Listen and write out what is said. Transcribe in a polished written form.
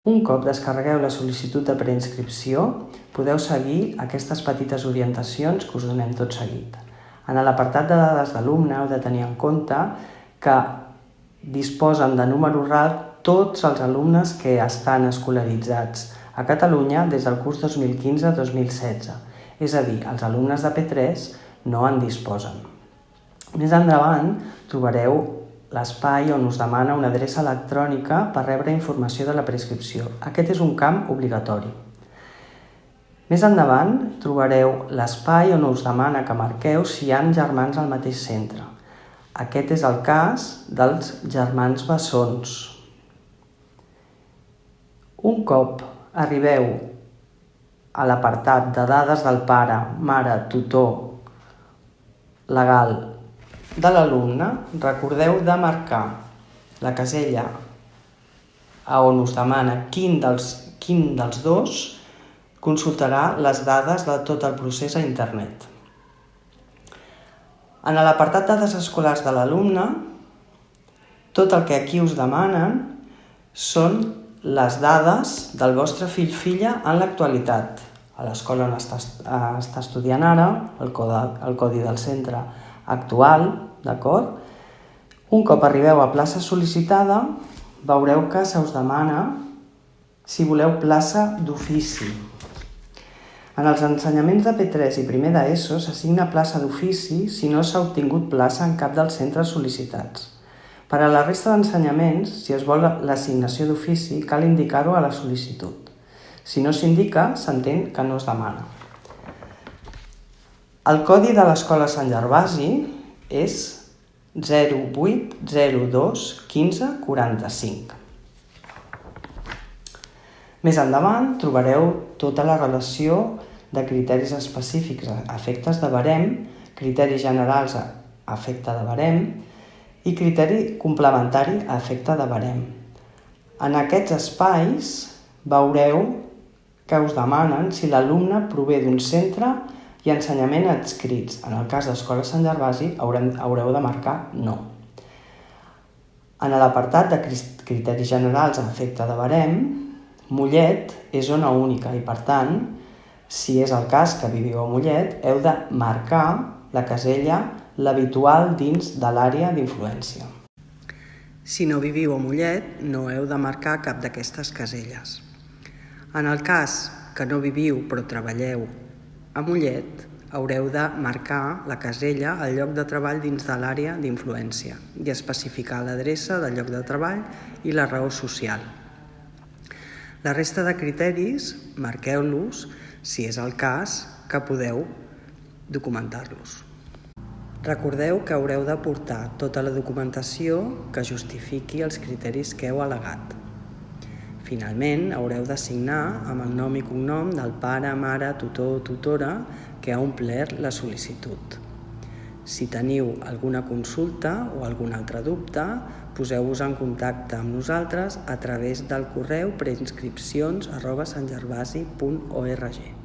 Un cop descarregueu la sol·licitud de preinscripció, podeu seguir aquestes petites orientacions que us donem tot seguit. En l'apartat de dades d'alumne heu de tenir en compte que disposen de número RAL tots els alumnes que estan escolaritzats a Catalunya des del curs 2015-2016, és a dir, els alumnes de P3 no en disposen. Més endavant trobareu l'espai on us demana una adreça electrònica per rebre informació de la preinscripció. Aquest és un camp obligatori. Més endavant trobareu l'espai on us demana que marqueu si hi ha germans al mateix centre. Aquest és el cas dels germans bessons. Un cop arribeu a l'apartat de dades del pare, mare, tutor legal de l'alumne, recordeu de marcar la casella on us demana quin dels dos consultarà les dades de tot el procés a internet. En l'apartat dades escolars de l'alumne, tot el que aquí us demanen són les dades del vostre fill-filla en l'actualitat, a l'escola on està estudiant ara, el codi del centre actual, d'acord? Un cop arribeu a plaça sol·licitada, veureu que se us demana si voleu plaça d'ofici. En els ensenyaments de P3 i primer d'ESO s'assigna plaça d'ofici si no s'ha obtingut plaça en cap dels centres sol·licitats. Per a la resta d'ensenyaments, si es vol l'assignació d'ofici, cal indicar-ho a la sol·licitud. Si no s'indica, s'entén que no es demana. El codi de l'escola Sant Gervasi és 0802 15 45. Més endavant trobareu tota la relació de criteris específics a efectes de barem, criteris generals a efecte de barem i criteri complementari a efecte de barem. En aquests espais veureu que us demanen si l'alumne prové d'un centre i ensenyament adscrits. En el cas d'Escola Sant Gervasi haureu de marcar no. En l'apartat de criteris generals a efecte de barem, Mollet és zona única i, per tant, si és el cas que viviu a Mollet, heu de marcar la casella l'habitual dins de l'àrea d'influència. Si no viviu a Mollet, no heu de marcar cap d'aquestes caselles. En el cas que no viviu però treballeu a Mollet, haureu de marcar la casella al lloc de treball dins de l'àrea d'influència i especificar l'adreça del lloc de treball i la raó social. La resta de criteris, marqueu-los, si és el cas, que podeu documentar-los. Recordeu que haureu de portar tota la documentació que justifiqui els criteris que heu al·legat. Finalment, haureu de signar amb el nom i cognom del pare, mare, tutor o tutora que ha omplert la sol·licitud. Si teniu alguna consulta o algun altre dubte, poseu-vos en contacte amb nosaltres a través del correu preinscripcions@santgervasi.org.